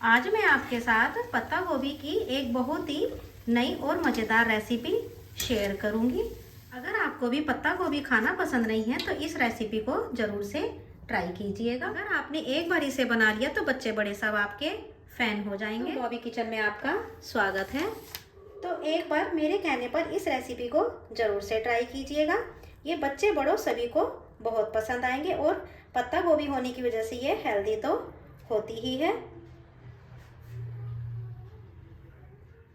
आज मैं आपके साथ पत्ता गोभी की एक बहुत ही नई और मज़ेदार रेसिपी शेयर करूंगी। अगर आपको भी पत्ता गोभी खाना पसंद नहीं है तो इस रेसिपी को ज़रूर से ट्राई कीजिएगा। अगर आपने एक बार इसे बना लिया तो बच्चे बड़े सब आपके फ़ैन हो जाएंगे। तो बॉबी किचन में आपका स्वागत है। तो एक बार मेरे कहने पर इस रेसिपी को ज़रूर से ट्राई कीजिएगा। ये बच्चे बड़ों सभी को बहुत पसंद आएंगे और पत्ता गोभी होने की वजह से ये हेल्दी तो होती ही है।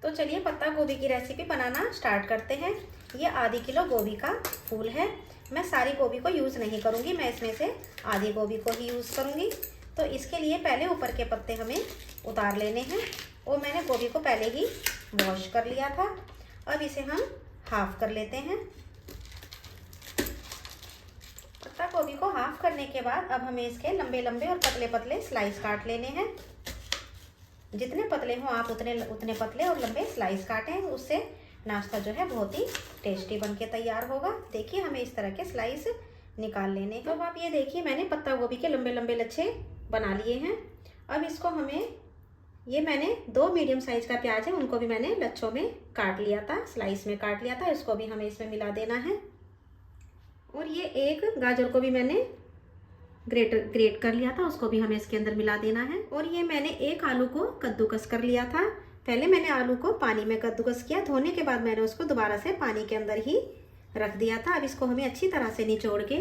तो चलिए पत्ता गोभी की रेसिपी बनाना स्टार्ट करते हैं। ये आधी किलो गोभी का फूल है। मैं सारी गोभी को यूज़ नहीं करूँगी, मैं इसमें से आधी गोभी को ही यूज़ करूँगी। तो इसके लिए पहले ऊपर के पत्ते हमें उतार लेने हैं और मैंने गोभी को पहले ही वॉश कर लिया था। अब इसे हम हाफ़ कर लेते हैं। पत्ता गोभी को हाफ़ करने के बाद अब हमें इसके लंबे लंबे और पतले पतले स्लाइस काट लेने हैं। जितने पतले हों आप उतने पतले और लंबे स्लाइस काटें, उससे नाश्ता जो है बहुत ही टेस्टी बनके तैयार होगा। देखिए हमें इस तरह के स्लाइस निकाल लेने हैं। तो अब आप ये देखिए मैंने पत्ता गोभी के लंबे लंबे लच्छे बना लिए हैं। अब इसको मैंने 2 मीडियम साइज का प्याज है, उनको भी मैंने लच्छों में काट लिया था, स्लाइस में काट लिया था। इसको भी हमें इसमें मिला देना है। और ये एक गाजर को भी मैंने ग्रेट कर लिया था, उसको भी हमें इसके अंदर मिला देना है। और ये मैंने एक आलू को कद्दूकस कर लिया था। पहले मैंने आलू को पानी में कद्दूकस किया, धोने के बाद मैंने उसको दोबारा से पानी के अंदर ही रख दिया था। अब इसको हमें अच्छी तरह से निचोड़ के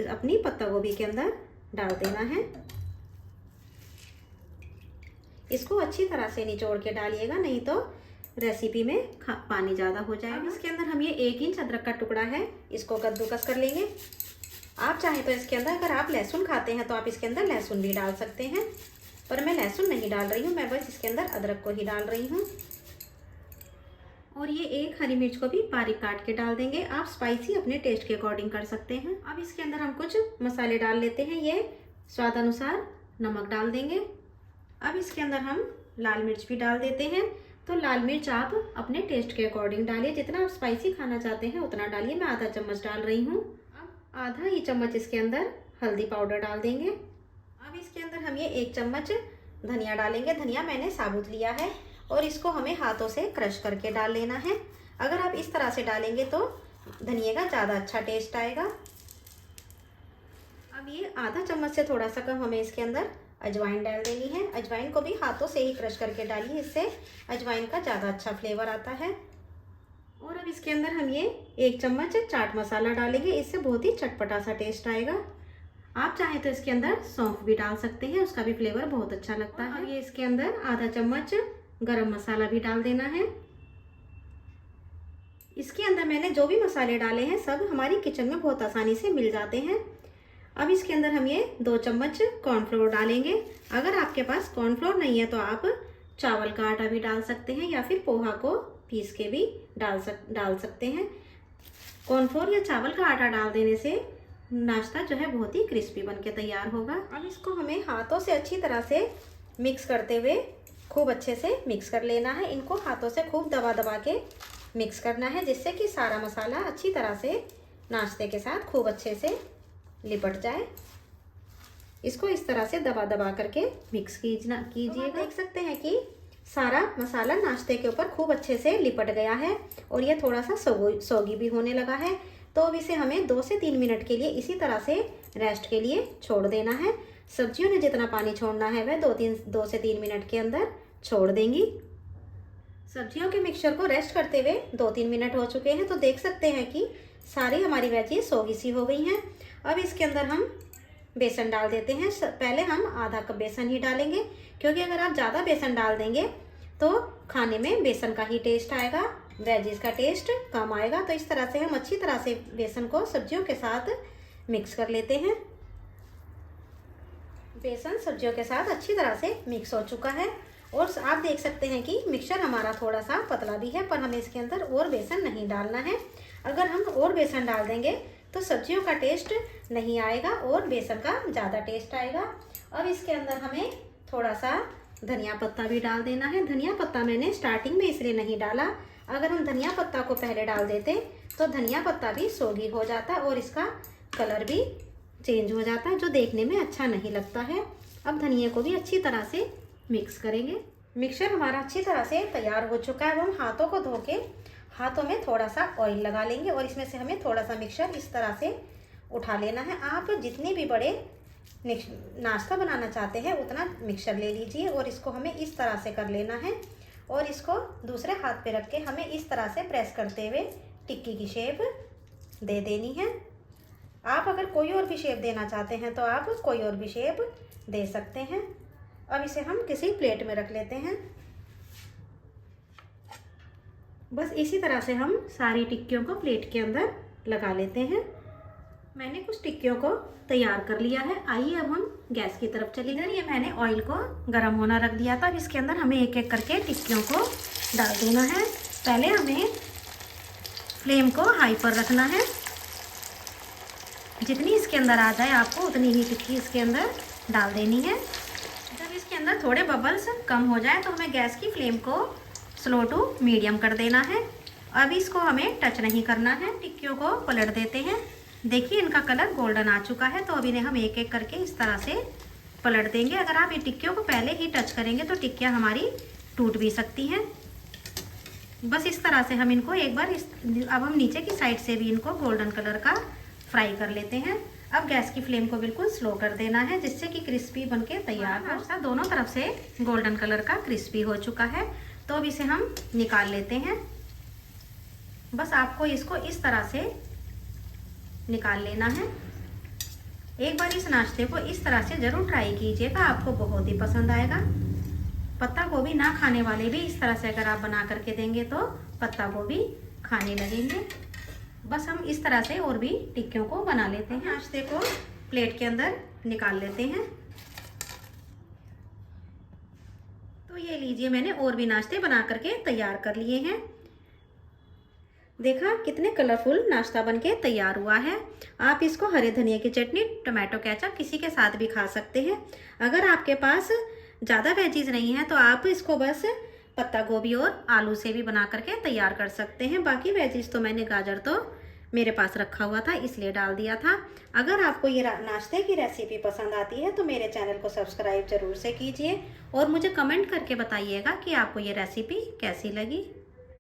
अपनी पत्ता गोभी के अंदर डाल देना है। इसको अच्छी तरह से निचोड़ के डालिएगा, नहीं तो रेसिपी में पानी ज़्यादा हो जाएगा। अब इसके अंदर हम ये 1 इंच अदरक का टुकड़ा है, इसको कद्दूकस कर लेंगे। आप चाहें तो इसके अंदर अगर आप लहसुन खाते हैं तो आप इसके अंदर लहसुन भी डाल सकते हैं, पर मैं लहसुन नहीं डाल रही हूँ, मैं बस इसके अंदर अदरक को ही डाल रही हूँ। और ये एक हरी मिर्च को भी बारीक काट के डाल देंगे। आप स्पाइसी अपने टेस्ट के अकॉर्डिंग कर सकते हैं। अब इसके अंदर हम कुछ मसाले डाल लेते हैं। ये स्वाद अनुसार नमक डाल देंगे। अब इसके अंदर हम लाल मिर्च भी डाल देते हैं। तो लाल मिर्च आप अपने टेस्ट के अकॉर्डिंग डालिए, जितना आप स्पाइसी खाना चाहते हैं उतना डालिए। मैं आधा चम्मच डाल रही हूँ। आधा ही चम्मच इसके अंदर हल्दी पाउडर डाल देंगे। अब इसके अंदर हम ये 1 चम्मच धनिया डालेंगे। धनिया मैंने साबुत लिया है और इसको हमें हाथों से क्रश करके डाल लेना है। अगर आप इस तरह से डालेंगे तो धनिया का ज़्यादा अच्छा टेस्ट आएगा। अब ये आधा चम्मच से थोड़ा सा कम हमें इसके अंदर अजवाइन डाल देनी है। अजवाइन को भी हाथों से ही क्रश करके डालिए, इससे अजवाइन का ज़्यादा अच्छा फ्लेवर आता है। और अब इसके अंदर हम ये 1 चम्मच चाट मसाला डालेंगे, इससे बहुत ही चटपटा सा टेस्ट आएगा। आप चाहें तो इसके अंदर सौंफ भी डाल सकते हैं, उसका भी फ्लेवर बहुत अच्छा लगता है। अब ये इसके अंदर आधा चम्मच गरम मसाला भी डाल देना है। इसके अंदर मैंने जो भी मसाले डाले हैं सब हमारी किचन में बहुत आसानी से मिल जाते हैं। अब इसके अंदर हम ये 2 चम्मच कॉर्नफ्लोर डालेंगे। अगर आपके पास कॉर्नफ्लोर नहीं है तो आप चावल का आटा भी डाल सकते हैं या फिर पोहा को पीस के भी डाल सकते हैं। कॉर्नफ्लोर या चावल का आटा डाल देने से नाश्ता जो है बहुत ही क्रिस्पी बनके तैयार होगा। अब इसको हमें हाथों से अच्छी तरह से मिक्स करते हुए खूब अच्छे से मिक्स कर लेना है। इनको हाथों से खूब दबा दबा के मिक्स करना है, जिससे कि सारा मसाला अच्छी तरह से नाश्ते के साथ खूब अच्छे से लिपट जाए। इसको इस तरह से दबा दबा करके मिक्स कीजिएगा। देख सकते हैं कि सारा मसाला नाश्ते के ऊपर खूब अच्छे से लिपट गया है और ये थोड़ा सा सोगी भी होने लगा है। तो अब इसे हमें 2 से 3 मिनट के लिए इसी तरह से रेस्ट के लिए छोड़ देना है। सब्जियों ने जितना पानी छोड़ना है वह 2 से 3 मिनट के अंदर छोड़ देंगी। सब्जियों के मिक्सचर को रेस्ट करते हुए 2-3 मिनट हो चुके हैं। तो देख सकते हैं कि सारी हमारी वेजी सोगी सी हो गई हैं। अब इसके अंदर हम बेसन डाल देते हैं। पहले हम आधा कप बेसन ही डालेंगे, क्योंकि अगर आप ज़्यादा बेसन डाल देंगे तो खाने में बेसन का ही टेस्ट आएगा, वेजीज का टेस्ट कम आएगा। तो इस तरह से हम अच्छी तरह से बेसन को सब्जियों के साथ मिक्स कर लेते हैं। बेसन सब्जियों के साथ अच्छी तरह से मिक्स हो चुका है और आप देख सकते हैं कि मिक्सचर हमारा थोड़ा सा पतला भी है, पर हमें इसके अंदर और बेसन नहीं डालना है। अगर हम और बेसन डाल देंगे तो सब्जियों का टेस्ट नहीं आएगा और बेसन का ज़्यादा टेस्ट आएगा। अब इसके अंदर हमें थोड़ा सा धनिया पत्ता भी डाल देना है। धनिया पत्ता मैंने स्टार्टिंग में इसलिए नहीं डाला, अगर हम धनिया पत्ता को पहले डाल देते तो धनिया पत्ता भी सोगी हो जाता और इसका कलर भी चेंज हो जाता है, जो देखने में अच्छा नहीं लगता है। अब धनिया को भी अच्छी तरह से मिक्स करेंगे। मिक्सचर हमारा अच्छी तरह से तैयार हो चुका है। अब हम हाथों को धो के हाथों में थोड़ा सा ऑयल लगा लेंगे और इसमें से हमें थोड़ा सा मिक्सचर इस तरह से उठा लेना है। आप जितने भी बड़े नाश्ता बनाना चाहते हैं उतना मिक्सचर ले लीजिए और इसको हमें इस तरह से कर लेना है और इसको दूसरे हाथ पे रख के हमें इस तरह से प्रेस करते हुए टिक्की की शेप दे देनी है। आप अगर कोई और भी शेप देना चाहते हैं तो आप कोई और भी शेप दे सकते हैं। अब इसे हम किसी प्लेट में रख लेते हैं। बस इसी तरह से हम सारी टिक्कियों को प्लेट के अंदर लगा लेते हैं। मैंने कुछ टिक्कियों को तैयार कर लिया है। आइए अब हम गैस की तरफ चले। इधर ये मैंने ऑयल को गर्म होना रख दिया था। अब इसके अंदर हमें एक एक करके टिक्कियों को डाल देना है। पहले हमें फ्लेम को हाई पर रखना है। जितनी इसके अंदर आ जाए आपको उतनी ही टिक्की इसके अंदर डाल देनी है। जब इसके अंदर थोड़े बबल्स कम हो जाए तो हमें गैस की फ्लेम को स्लो टू मीडियम कर देना है। अब इसको हमें टच नहीं करना है। टिक्कियों को पलट देते हैं। देखिए इनका कलर गोल्डन आ चुका है। तो अब इन्हें हम एक एक करके इस तरह से पलट देंगे। अगर आप ये टिक्कियों को पहले ही टच करेंगे तो टिक्कियाँ हमारी टूट भी सकती हैं। बस इस तरह से हम इनको एक बार अब हम नीचे की साइड से भी इनको गोल्डन कलर का फ्राई कर लेते हैं। अब गैस की फ्लेम को बिल्कुल स्लो कर देना है जिससे कि क्रिस्पी बनके तैयार हो। नाश्ता दोनों तरफ से गोल्डन कलर का क्रिस्पी हो चुका है। तो अब इसे हम निकाल लेते हैं। बस आपको इसको इस तरह से निकाल लेना है। एक बार इस नाश्ते को इस तरह से ज़रूर ट्राई कीजिएगा, आपको बहुत ही पसंद आएगा। पत्ता गोभी ना खाने वाले भी इस तरह से अगर आप बना करके देंगे तो पत्ता गोभी खाने लगेंगे। बस हम इस तरह से और भी टिक्कियों को बना लेते हैं। नाश्ते को प्लेट के अंदर निकाल लेते हैं। तो ये लीजिए मैंने और भी नाश्ते बना करके तैयार कर लिए हैं। देखा कितने कलरफुल नाश्ता बनके तैयार हुआ है। आप इसको हरे धनिया की चटनी, टोमेटो केचप किसी के साथ भी खा सकते हैं। अगर आपके पास ज़्यादा वेजीज नहीं है तो आप इसको बस पत्ता गोभी और आलू से भी बना करके तैयार कर सकते हैं। बाकी वेजीज तो मैंने गाजर तो मेरे पास रखा हुआ था इसलिए डाल दिया था। अगर आपको ये नाश्ते की रेसिपी पसंद आती है तो मेरे चैनल को सब्सक्राइब जरूर से कीजिए और मुझे कमेंट करके बताइएगा कि आपको ये रेसिपी कैसी लगी।